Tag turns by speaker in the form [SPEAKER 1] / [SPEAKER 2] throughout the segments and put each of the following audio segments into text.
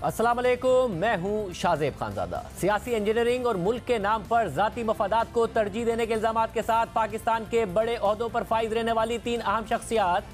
[SPEAKER 1] अस्सलाम वालेकुम, मैं हूं शाहजेब खानजादा। सियासी इंजीनियरिंग और मुल्क के नाम पर जाती मफादात को तरजीह देने के इल्जामात के साथ पाकिस्तान के बड़े ओहदों पर फाइज रहने वाली 3 अहम शख्सियात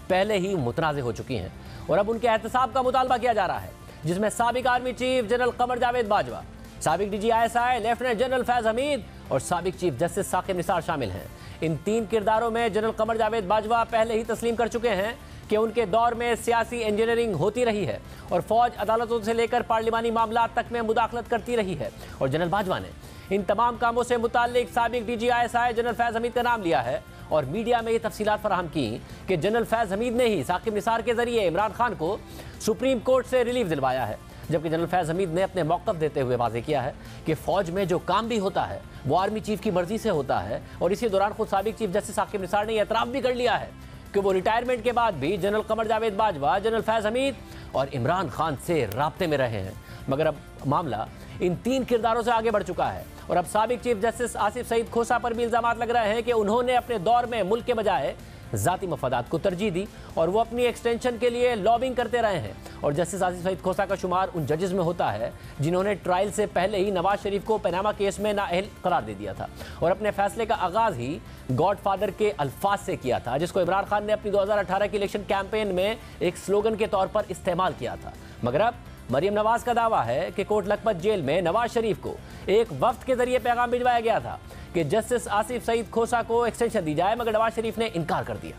[SPEAKER 1] पहले ही मुतनाज़ हो चुकी हैं और अब उनके एहतसाब का मुतालबा किया जा रहा है, जिसमें साबिक army chief general Qamar Javed Bajwa, साबिक DGI लेफ्टिनेंट जनरल फैज़ हमीद और साबिक चीफ जस्टिस साकिब निसार शामिल हैं। इन 3 किरदारों में जनरल कमर जावेद बाजवा पहले ही तस्लीम कर चुके हैं कि उनके दौर में सियासी इंजीनियरिंग होती रही है और फौज अदालतों से लेकर पार्लिमानी मामलात तक में मुदाखलत करती रही है। और जनरल बाजवा ने इन तमाम कामों से मुताल्लिक साबिक DGI जनरल फैज़ हमीद का नाम लिया है और मीडिया में ये तफसीलात फराहम की कि जनरल फैज़ हमीद ने ही साकिब निसार के जरिए इमरान खान को सुप्रीम कोर्ट से रिलीफ दिलवाया है, जबकि जनरल फैज़ हमीद ने अपने मौक़िफ़ देते हुए वाज़ेह किया है कि फ़ौज में जो काम भी होता है वो आर्मी चीफ की मर्जी से होता है। और इसी दौरान खुद साबिक चीफ जस्टिस साकिब निसार ने एतराफ़ भी कर लिया है कि वो रिटायरमेंट के बाद भी जनरल कमर जावेद बाजवा, जनरल फैज़ हमीद और इमरान खान से राब्ते में रहे हैं। मगर अब मामला इन 3 किरदारों से आगे बढ़ चुका है और अब साबिक चीफ जस्टिस आसिफ सईद खोसा पर भी इल्ज़ामात लग रहे हैं कि उन्होंने अपने दौर में मुल्क के बजाय ज़ाती मफादात को तरजीह दी और वो अपनी एक्सटेंशन के लिए लॉबिंग करते रहे हैं। और जस्टिस आसिफ सईद खोसा का शुमार उन जजेस में होता है जिन्होंने ट्रायल से पहले ही नवाज शरीफ को पनामा केस में नाअहल करार दे दिया था और अपने फैसले का आगाज़ ही गॉडफादर के अल्फाज से किया था, जिसको इमरान खान ने अपनी 2018 की इलेक्शन कैंपेन में एक स्लोगन के तौर पर इस्तेमाल किया था। मगर अब मरियम नवाज का दावा है कि कोट लखपत जेल में नवाज शरीफ को एक वफ्द के जरिए पैगाम भिजवाया गया था कि जस्टिस आसिफ सईद खोसा को एक्सटेंशन दी जाए, मगर नवाज शरीफ ने इनकार कर दिया।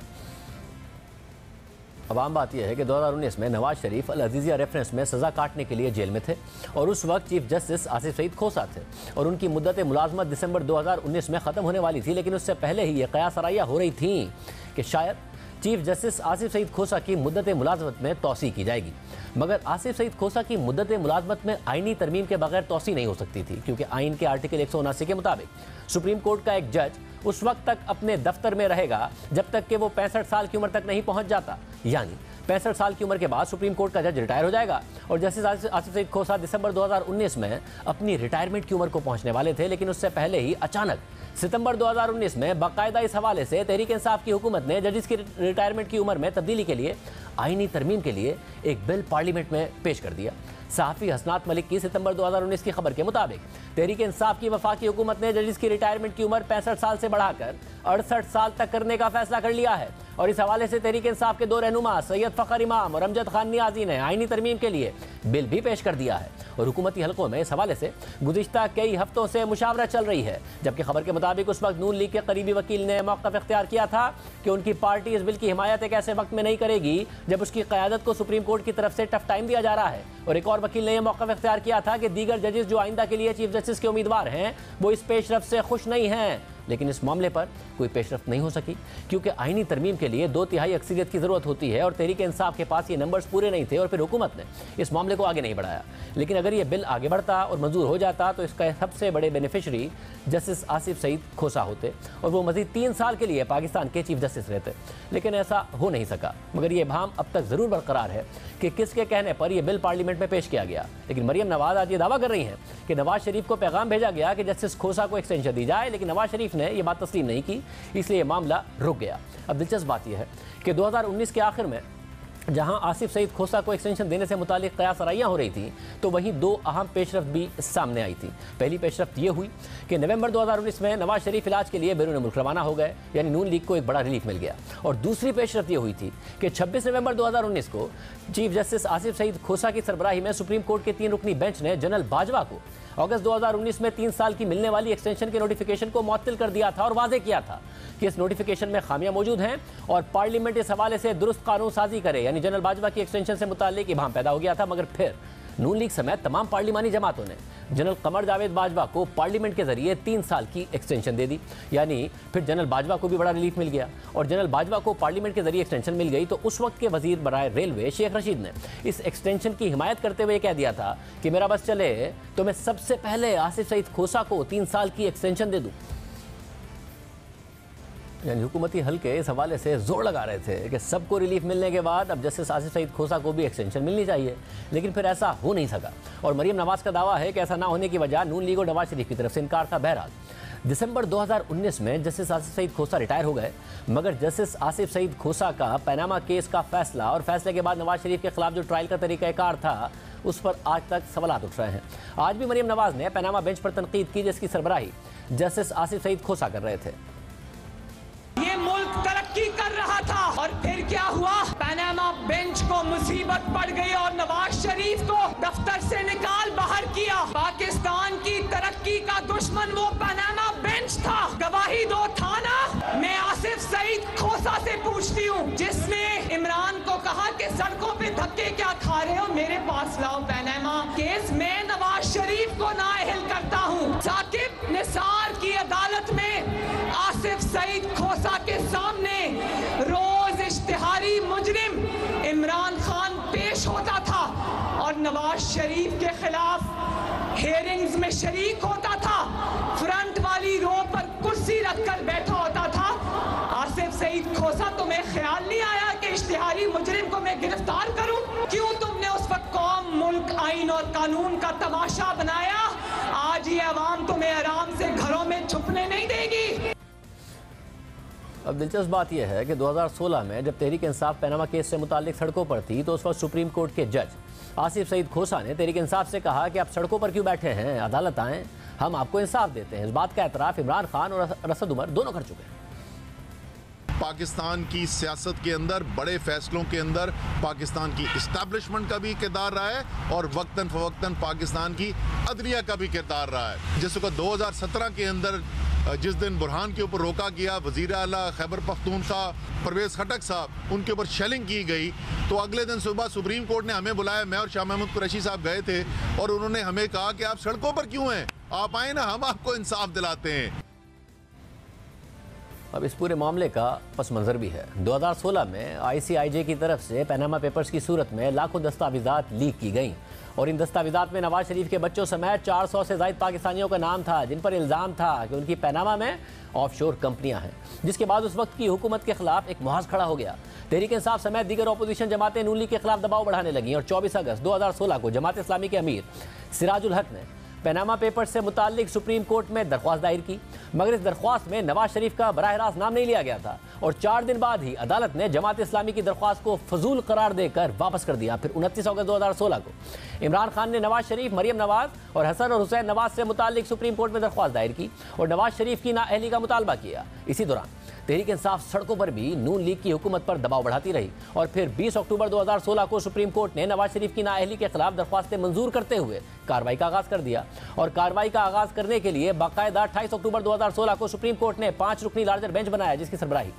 [SPEAKER 1] अब आम बात यह है कि 2019 में नवाज शरीफ अल अजीज़िया रेफरेंस में सज़ा काटने के लिए जेल में थे और उस वक्त चीफ जस्टिस आसिफ सईद खोसा थे और उनकी मुद्दत मुलाजमत दिसंबर 2019 में ख़त्म होने वाली थी। लेकिन उससे पहले ही ये क़यास आराइयाँ हो रही थी कि शायद चीफ जस्टिस आसिफ सईद खोसा की मुद्दत मुलाजमत में तोसी की जाएगी। मगर आसिफ सईद खोसा की मुद्दत मुलाजमत में आइनी तरमीम के बगैर तोसी नहीं हो सकती थी, क्योंकि आइन के आर्टिकल 179 के मुताबिक सुप्रीम कोर्ट का एक जज उस वक्त तक अपने दफ्तर में रहेगा जब तक कि वो 65 साल की उम्र तक नहीं पहुंच जाता। यानी 65 साल की उम्र के बाद सुप्रीम कोर्ट का जज रिटायर हो जाएगा और जस्टिस आसिफ सईद खोसा दिसंबर 2019 में अपनी रिटायरमेंट की उम्र को पहुंचने वाले थे। लेकिन उससे पहले ही अचानक सितंबर 2019 में बाकायदा इस हवाले से तहरीक इंसाफ की हुकूमत ने जजेस की रिटायरमेंट की उम्र में तब्दीली के लिए आईनी तरमीम के लिए एक बिल पार्लियामेंट में पेश कर दिया। सहाफ़ी हसनात मलिक की सितंबर 2019 की खबर के मुताबिक तहरीक इंसाफ की वफाकी हुकूमत ने जजेस की रिटायरमेंट की उम्र 65 साल से बढ़ाकर 68 साल तक करने का फैसला कर लिया है। और इस हवाले से तहरीक इंसाफ के 2 रहनुमा सैयद फ़खर इमाम और अमजद खान नियाज़ी ने आईनी तरमीम के लिए बिल भी पेश कर दिया है और हुकूमती हलकों में इस हवाले से गुज़िश्ता कई हफ्तों से मुशावरा चल रही है। जबकि खबर के मुताबिक उस वक्त नून लीग के करीबी वकील ने मौक़िफ़ इख्तियार किया था कि उनकी पार्टी इस बिल की हिमायत एक ऐसे वक्त में नहीं करेगी जब उसकी क़यादत को सुप्रीम कोर्ट की तरफ से टफ टाइम दिया जा रहा है। और एक और वकील ने यह मौक़िफ़ इख्तियार किया था कि दीगर जजेस जो आइंदा के लिए चीफ जस्टिस के उम्मीदवार हैं वो इस पेशरफ से खुश नहीं हैं। लेकिन इस मामले पर कोई पेशरफ्त नहीं हो सकी क्योंकि आईनी तरमीम के लिए 2/3 अक्सरियत की ज़रूरत होती है और तहरीक इंसाफ के पास ये नंबर्स पूरे नहीं थे और फिर हुकूमत ने इस मामले को आगे नहीं बढ़ाया। लेकिन अगर ये बिल आगे बढ़ता और मंजूर हो जाता तो इसका सबसे बड़े बेनिफिशरी जस्टिस आसिफ सईद खोसा होते और वो मज़ीद 3 साल के लिए पाकिस्तान के चीफ जस्टिस रहते। लेकिन ऐसा हो नहीं सका। मगर ये भाम अब तक ज़रूर बरकरार है कि किसके कहने पर यह बिल पार्लियामेंट में पेश किया गया। लेकिन मरियम नवाज आज ये दावा कर रही हैं कि नवाज शरीफ को पैगाम भेजा गया कि जस्टिस खोसा को एक्सटेंशन दी जाए, लेकिन नवाज शरीफ ने यह बात तस्लीम नहीं की, इसलिए मामला रुक गया। अब दिलचस्प बात यह है कि 2019 के आखिर में जहां आसिफ सईद खोसा को एक्सटेंशन देने से मुतालिक क़यास आराइयाँ हो रही थी तो वहीं 2 अहम पेशरफ्त भी सामने आई थी। पहली पेशरफ्त ये हुई कि नवंबर 2019 में नवाज शरीफ इलाज के लिए बैरून मुल्क रवाना हो गए, यानी नून लीग को एक बड़ा रिलीफ मिल गया। और दूसरी पेशरफ्त ये हुई थी कि 26 नवंबर 2019 को चीफ जस्टिस आसिफ सईद खोसा की सरबराही में सुप्रीम कोर्ट के 3 रुकनी बेंच ने जनरल बाजवा को अगस्त 2019 में 3 साल की मिलने वाली एक्सटेंशन के नोटिफिकेशन को मुअत्तल कर दिया था और वाज़ेह किया था कि इस नोटिफिकेशन में खामियां मौजूद हैं और पार्लियामेंट इस हवाले से दुरुस्त कानून साजी करे। यानी जनरल बाजवा की एक्सटेंशन से मुताल्लिक इबाम पैदा हो गया था। मगर फिर नून लीग समेत तमाम पार्लिमानी जमातों ने जनरल कमर जावेद बाजवा को पार्लियामेंट के जरिए 3 साल की एक्सटेंशन दे दी। यानी फिर जनरल बाजवा को भी बड़ा रिलीफ मिल गया और जनरल बाजवा को पार्लियामेंट के जरिए एक्सटेंशन मिल गई तो उस वक्त के वजीर बराए रेलवे शेख रशीद ने इस एक्सटेंशन की हिमायत करते हुए कह दिया था कि मेरा बस चले तो मैं सबसे पहले आसिफ सईद खोसा को 3 साल की एक्सटेंशन दे दूँ। यानी हुकूमती हल्के इस हवाले से जोर लगा रहे थे कि सबको रिलीफ मिलने के बाद अब जस्टिस आसिफ सईद खोसा को भी एक्सटेंशन मिलनी चाहिए। लेकिन फिर ऐसा हो नहीं सका और मरियम नवाज का दावा है कि ऐसा ना होने की वजह नून लीग और नवाज शरीफ की तरफ से इनकार था। बहरहाल दिसंबर 2019 में जस्टिस आसिफ सईद खोसा रिटायर हो गए, मगर जस्टिस आसिफ सईद खोसा का पनामा केस का फैसला और फैसले के बाद नवाज शरीफ के खिलाफ जो ट्रायल का तरीक़ाकार था उस पर आज तक सवाल उठ रहे हैं। आज भी मरियम नवाज ने पनामा बेंच पर तनकीद की, जिसकी सरबराही जस्टिस आसिफ सईद खोसा कर रहे थे।
[SPEAKER 2] ये मुल्क तरक्की कर रहा था और फिर क्या हुआ? पनामा बेंच को मुसीबत पड़ गई और नवाज शरीफ को दफ्तर से निकाल बाहर किया। पाकिस्तान की तरक्की का दुश्मन वो पनामा बेंच था। गवाही दो था ना? मैं आसिफ सईद खोसा से पूछती हूँ, जिसने इमरान को कहा कि सड़कों पे धक्के क्या खा रहे हो, मेरे पास लाओ पनामा केस। मैं नवाज शरीफ को नाअहल करता हूँ। साकिब निसार की अदालत में आसिफ सईद खोसा के सामने रोज इश्तिहारी मुजरिम इमरान खान पेश होता था और नवाज शरीफ के खिलाफ हेयरिंग्स में शरीक होता था। फ्रंट वाली रो पर कुर्सी रखकर बैठा होता था। आसिफ सईद खोसा, तुम्हें ख्याल नहीं आया कि इश्तिहारी मुजरिम को मैं गिरफ्तार करूं? क्यों तुमने उस वक्त कौम, मुल्क, आइन और कानून का तमाशा बनाया? आज ये अवाम तुम्हें आराम से घरों में छुपने नहीं देगी।
[SPEAKER 1] अब दिलचस्प बात यह है कि 2016 में जब तहरीक इंसाफ पनामा केस से मुताल्लिक सड़कों पर थी, तो उस वक्त सुप्रीम कोर्ट के जज आसिफ सईद खोसा ने तहरीक इंसाफ से कहा कि आप सड़कों पर क्यों बैठे हैं, अदालत आएँ, हम आपको इंसाफ देते हैं। इस बात का एतराफ़ इमरान खान और असद उमर दोनों कर चुके हैं।
[SPEAKER 3] पाकिस्तान की सियासत के अंदर, बड़े फैसलों के अंदर पाकिस्तान की इस्टेब्लिशमेंट का भी किरदार रहा है और वक्तन फवक्तन पाकिस्तान की अदलिया का भी किरदार रहा है। जिस वक्त 2017 के अंदर जिस दिन बुरहान के ऊपर रोका गया, वज़ीर आला खैबर पख्तूनख्वा परवेज़ खटक साहब, उनके ऊपर शेलिंग की गई, तो अगले दिन सुबह सुप्रीम कोर्ट ने हमें बुलाया। मैं और शाह महमूद कुरैशी साहब गए थे और उन्होंने हमें कहा कि आप सड़कों पर क्यों हैं, आप आए ना, हम आपको इंसाफ दिलाते हैं।
[SPEAKER 1] अब इस पूरे मामले का पस मंज़र भी है। 2016 में ICIJ की तरफ से पनामा पेपर्स की सूरत में लाखों दस्तावेज़ात लीक की गईं और इन दस्तावेज़ात में नवाज शरीफ के बच्चों समेत 400 से ज़ायद पाकिस्तानियों का नाम था, जिन पर इल्ज़ाम था कि उनकी पनामा में ऑफशोर कंपनियां हैं। जिसके बाद उस वक्त की हुकूमत के खिलाफ एक मुहाज खड़ा हो गया। तहरीक इंसाफ समेत दीगर अपोजिशन जमातें नून लीग के खिलाफ दबाव बढ़ाने लगीं और 24 अगस्त 2016 को जमात इस्लामी के अमीर सिराजुल हक ने पनामा पेपर्स से मुताल्लिक सुप्रीम कोर्ट में दरख्वास्त दायर की, मगर इस दरख्वास्त में नवाज शरीफ का बराह रास्त नाम नहीं लिया गया था और 4 दिन बाद ही अदालत ने जमात इस्लामी की दरख्वास्त को फजूल करार देकर वापस कर दिया। फिर 29 अगस्त 2016 को इमरान खान ने नवाज शरीफ, मरियम नवाज और हसन और हुसैन नवाज से मुताल्लिक सुप्रीम कोर्ट में दरख्वास्त दायर की और नवाज शरीफ की नाअहली का मुतालबा किया। इसी दौरान तहरीक इंसाफ सड़कों पर भी नून लीग की हुकूमत पर दबाव बढ़ाती रही और फिर 20 अक्टूबर 2016 को सुप्रीम कोर्ट ने नवाज शरीफ की नाअहली के खिलाफ दरख्वास्तें मंजूर करते हुए कार्रवाई का आगाज कर दिया और कार्रवाई का आगाज करने के लिए बाकायदा 28 अक्टूबर 2016 को सुप्रीम कोर्ट ने 5 रुकनी लार्जर बेंच बनाया, जिसकी सरबराही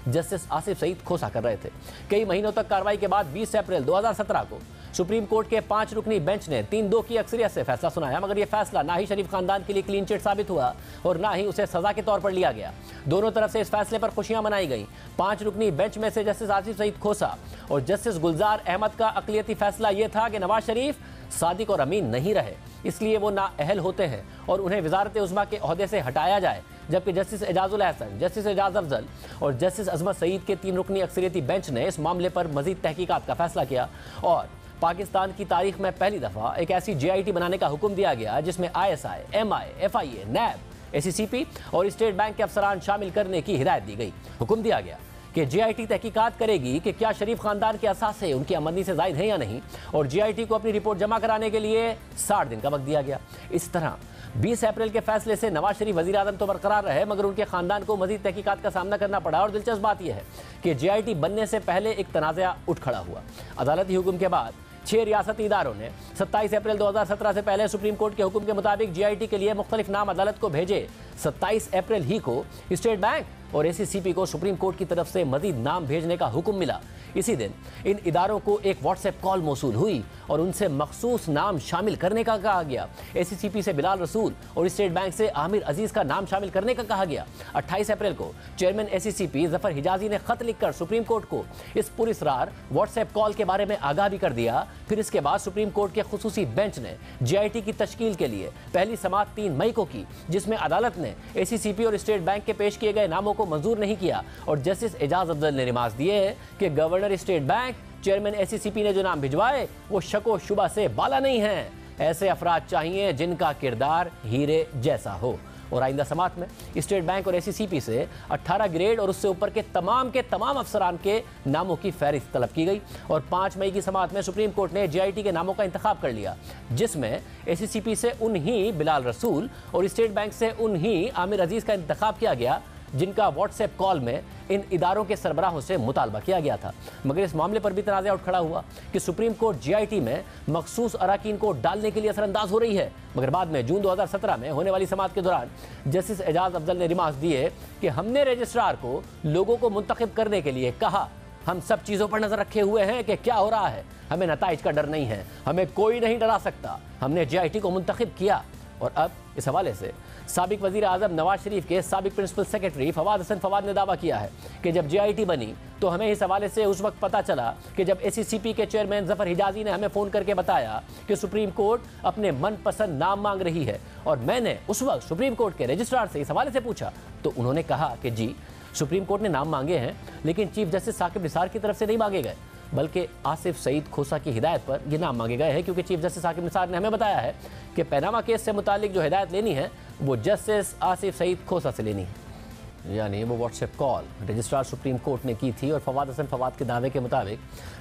[SPEAKER 1] जस्टिस आसिफ सईद खोसा कर रहे थे। कई महीनों तक कार्रवाई के बाद 20 अप्रैल 2017 को सुप्रीम कोर्ट के 5 रुकनी बेंच ने 3-2 की अक्सरियत से फैसला सुनाया, मगर यह फैसला ना ही शरीफ खानदान के लिए क्लीन चिट साबित हुआ और ना ही उसे सजा के तौर पर लिया गया। दोनों तरफ से इस फैसले पर खुशियां मनाई गई। 5 रुकनी बेंच में से जस्टिस आसिफ सईद खोसा और जस्टिस गुलजार अहमद का अक़लियती फैसला यह था कि नवाज शरीफ सादिक और अमीन नहीं रहे, इसलिए वो नाअहल होते हैं और उन्हें वज़ारत उज़्मा के ओहदे से हटाया जाए। जबकि जस्टिस एजाजुल हसन, जस्टिस एजाज अफजल और जस्टिस अजमत सईद के 3 रुकनी अक्सरियती बेंच ने इस मामले पर मजीद तहकीकात का फैसला किया और पाकिस्तान की तारीख में पहली दफ़ा एक ऐसी JIT बनाने का हुक्म दिया गया जिसमें ISI, MI, FIA, NAB, ACCP और स्टेट बैंक के अफसरान शामिल करने की हिदायत दी गई। हुक्म दिया गया कि JIT तहकीकात करेगी कि क्या शरीफ खानदान के असासे उनकी आमदनी से ज़ायद हैं या नहीं और JIT को अपनी रिपोर्ट जमा कराने के लिए 60 दिन का वक्त दिया गया। इस तरह 20 अप्रैल के फैसले से नवाज शरीफ वज़ीर आज़म तो बरकरार रहे, मगर उनके खानदान को मजीद तहकीकात का सामना करना पड़ा और दिलचस्प बात यह है कि JIT बनने से पहले एक तनाज़ा उठ खड़ा हुआ। अदालती हुक्म के बाद 6 रियासती इदारों ने 27 अप्रैल 2017 से पहले सुप्रीम कोर्ट के हुक्म के मुताबिक JIT के लिए मुख्तलिफ नाम अदालत को भेजे। 27 अप्रैल ही को स्टेट बैंक और ACCP को सुप्रीम कोर्ट की तरफ से मजीद नाम भेजने का हुक्म मिला। इसी दिन इन इदारों को एक व्हाट्सएप कॉल मौसूल हुई और उनसे मखसूस नाम शामिल करने का कहा गया। ACCP से बिलाल रसूल और स्टेट बैंक से आमिर अजीज का नाम शामिल करने का कहा गया। 28 अप्रैल को चेयरमैन ACCP जफर हिजाजी ने खत लिखकर सुप्रीम कोर्ट को इस पुरस्रार व्हाट्सएप कॉल के बारे में आगाह भी कर दिया। फिर इसके बाद सुप्रीम कोर्ट के खुसूसी बेंच ने JIT की तश्कील के लिए पहली समाअत 3 मई को की, जिसमें अदालत ने ACCP और स्टेट बैंक के पेश किए गए नामों को मंजूर नहीं किया और जस्टिस एजाज अफजल ने रिमार्क्स दिए कि governor state bank, chairman ACCP ने जो नाम भिजवाए वो शको शुबा से बाला नहीं हैं। ऐसे अफराद चाहिए जिनका किरदार हीरे जैसा हो। और आइंदा समात में स्टेट बैंक और ACCP से 18 ग्रेड और उससे ऊपर के तमाम अफसरान के नामों की फहरिस्त तलब की गई और 5 मई की समात में सुप्रीम कोर्ट ने JIT के नामों का इंतखाब कर लिया, जिसमें ACCP से उन्हीं बिलाल रसूल और स्टेट बैंक से उन्हीं आमिर अजीज का इंतखाब किया गया जिनका व्हाट्सएप कॉल में इन इदारों के सरबराहों से मुतालबा किया गया था। मगर इस मामले पर भी तनाज़ा उठ खड़ा हुआ कि सुप्रीम कोर्ट JIT में मखसूस अराकीन को डालने के लिए असरअंदाज हो रही है। मगर बाद में जून 2017 में होने वाली समात के दौरान जस्टिस एजाज अफजल ने रिमार्क्स दिए कि हमने रजिस्ट्रार को लोगों को मुंतखब करने के लिए कहा, हम सब चीज़ों पर नजर रखे हुए हैं कि क्या हो रहा है, हमें नताइज का डर नहीं है, हमें कोई नहीं डरा सकता, हमने JIT को मुंतखब किया। और अब इस हवाले से साबिक वजीर आजम नवाज शरीफ के साबिक प्रिंसिपल सेक्रेटरी फवाद हसन फवाद ने दावा किया है कि जब JIT बनी तो हमें इस हवाले से उस वक्त पता चला कि जब ACCP के चेयरमैन जफर हिजाजी ने हमें फ़ोन करके बताया कि सुप्रीम कोर्ट अपने मनपसंद नाम मांग रही है और मैंने उस वक्त सुप्रीम कोर्ट के रजिस्ट्रार से इस हवाले से पूछा तो उन्होंने कहा कि जी सुप्रीम कोर्ट ने नाम मांगे हैं लेकिन चीफ जस्टिस साकिब निसार की तरफ से नहीं मांगे गए, बल्कि आसिफ सईद खोसा की हिदायत पर ये नाम मांगे गए हैं, क्योंकि चीफ जस्टिस साकिब निसार ने हमें बताया है कि पैनामा केस से मुतालिक जो हिदायत लेनी है वो जस्टिस आसिफ सईद खोसा से लेनी है। यानी वो WhatsApp call registrar supreme court ने की थी और फवाद हसन फवाद के दावे के मुताबिक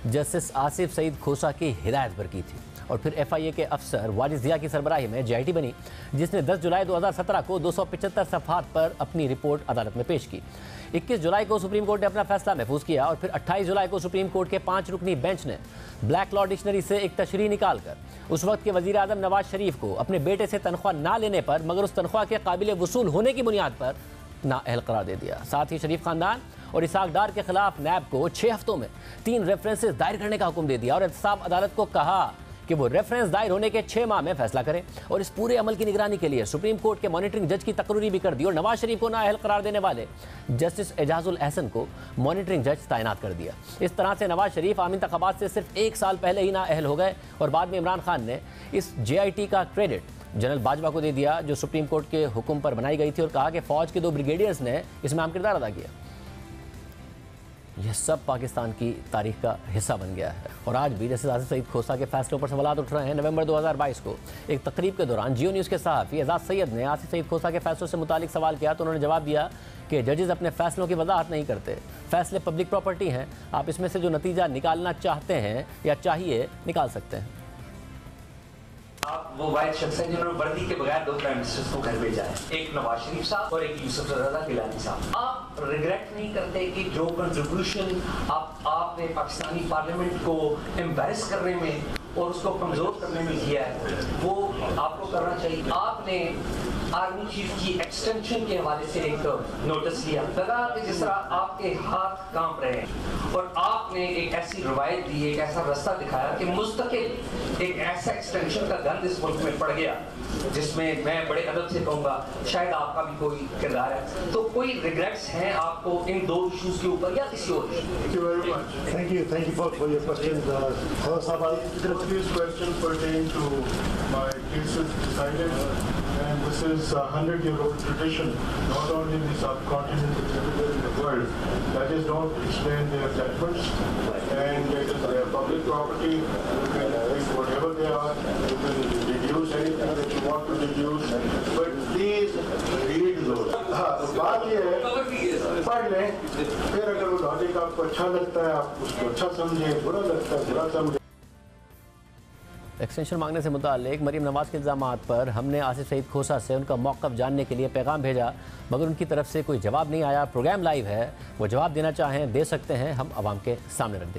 [SPEAKER 1] जस्टिस आसिफ सईद खोसा की हिदायत पर की थी। और फिर FIA के अफसर वाजिद ज़िया की सरबराही में JIT बनी, जिसने 10 जुलाई 2017 को 275 सफ़हात पर अपनी रिपोर्ट अदालत में पेश की। 21 जुलाई को सुप्रीम कोर्ट ने अपना फैसला महफूज किया और फिर 28 जुलाई को सुप्रीम कोर्ट के 5 रुकनी बेंच ने ब्लैक लॉ डिक्शनरी से एक तशरीह निकालकर उस वक्त के वजीर आजम नवाज शरीफ को अपने बेटे से तनख्वाह ना लेने पर मगर उस तनख्वाह के काबिल वसूल होने की बुनियाद पर नाअहल करार दे दिया। साथ ही शरीफ खानदान और इसाक डार के खिलाफ नैब को 6 हफ्तों में 3 रेफरेंसेस दायर करने का हुक्म दे दिया और एहतसाब अदालत को कहा कि वो रेफरेंस दायर होने के 6 माह में फैसला करें। और इस पूरे अमल की निगरानी के लिए सुप्रीम कोर्ट के मॉनिटरिंग जज की तकरीरी भी कर दी और नवाज शरीफ को नाअहल करार देने वाले जस्टिस एजाजुल एहसन को मॉनिटरिंग जज तैनात कर दिया। इस तरह से नवाज शरीफ आम इंतखाबात से सिर्फ 1 साल पहले ही नाअहल हो गए और बाद में इमरान खान ने इस JIT का क्रेडिट जनरल बाजवा को दे दिया जो सुप्रीम कोर्ट के हुक्म पर बनाई गई थी और कहा कि फौज के 2 ब्रिगेडियर्स ने इसमें अहम किरदार अदा किया। यह सब पाकिस्तान की तारीख का हिस्सा बन गया है और आज भी जैसे आसिफ सईद खोसा के फैसलों पर सवाल उठ रहे हैं। नवंबर 2022 को एक तकरीब के दौरान जियो न्यूज़ के सहाफ़ी एजाज सैयद ने आसिफ सईद खोसा के फैसलों से मुतालिक सवाल किया तो उन्होंने जवाब दिया कि जजेस अपने फैसलों की वजाहत नहीं करते, फैसले पब्लिक प्रॉपर्टी हैं, आप इसमें से जो नतीजा निकालना चाहते हैं या चाहिए निकाल सकते हैं।
[SPEAKER 4] आप वो वाइट शख्स हैं जिन्होंने वर्दी के बगैर 2 प्राइम मिनिस्टर्स को घर भेजा है, एक नवाज शरीफ साहब और एक यूसुफ रज़ा गिलानी साहब। आप रिग्रेट नहीं करते कि जो कंट्रीब्यूशन आपने पाकिस्तानी पार्लियामेंट को एम्बैरेस करने में और उसको कमजोर करने में किया है वो आपको करना चाहिए। आपने आर्मी चीफ की एक्सटेंशन के हवाले से एक नोटिस लिया, लगा कि जिस तरह आपके हाथ कांप रहे हैं और आपने एक ऐसी रवायत दी, एक ऐसा रास्ता दिखाया कि मुस्तकिल एक ऐसा एक्सटेंशन का गंद इस मुल्क में पड़ गया जिसमें मैं बड़े अदब से कहूँगा शायद आपका भी कोई किरदार है। तो कोई रिग्रेट्स हैं आपको इन 2 इश्यूज के ऊपर या किसी और?
[SPEAKER 5] Thank you very much. Thank you for your question. This question pertain to my cases decided, and this is a 100-year-old tradition, not only in the subcontinent but everywhere in the world. Judges don't explain their judgments, and it is their public property. You can take whatever they are. You can deduce anything that you want to deduce, but please read those. हाँ, तो बात ये है पढ़ लें, फिर अगर वो लॉजिक आपको अच्छा लगता है आप उसको अच्छा समझें, बुरा लगता है बुरा समझें।
[SPEAKER 1] एक्सटेंशन मांगने से मुताल्लिक मरीम नवाज के इल्ज़ामात पर हमने आसिफ सईद खोसा से उनका मौक़िफ़ जानने के लिए पैगाम भेजा मगर उनकी तरफ से कोई जवाब नहीं आया। प्रोग्राम लाइव है, वो जवाब देना चाहें दे सकते हैं, हम आवाम के सामने रख देंगे।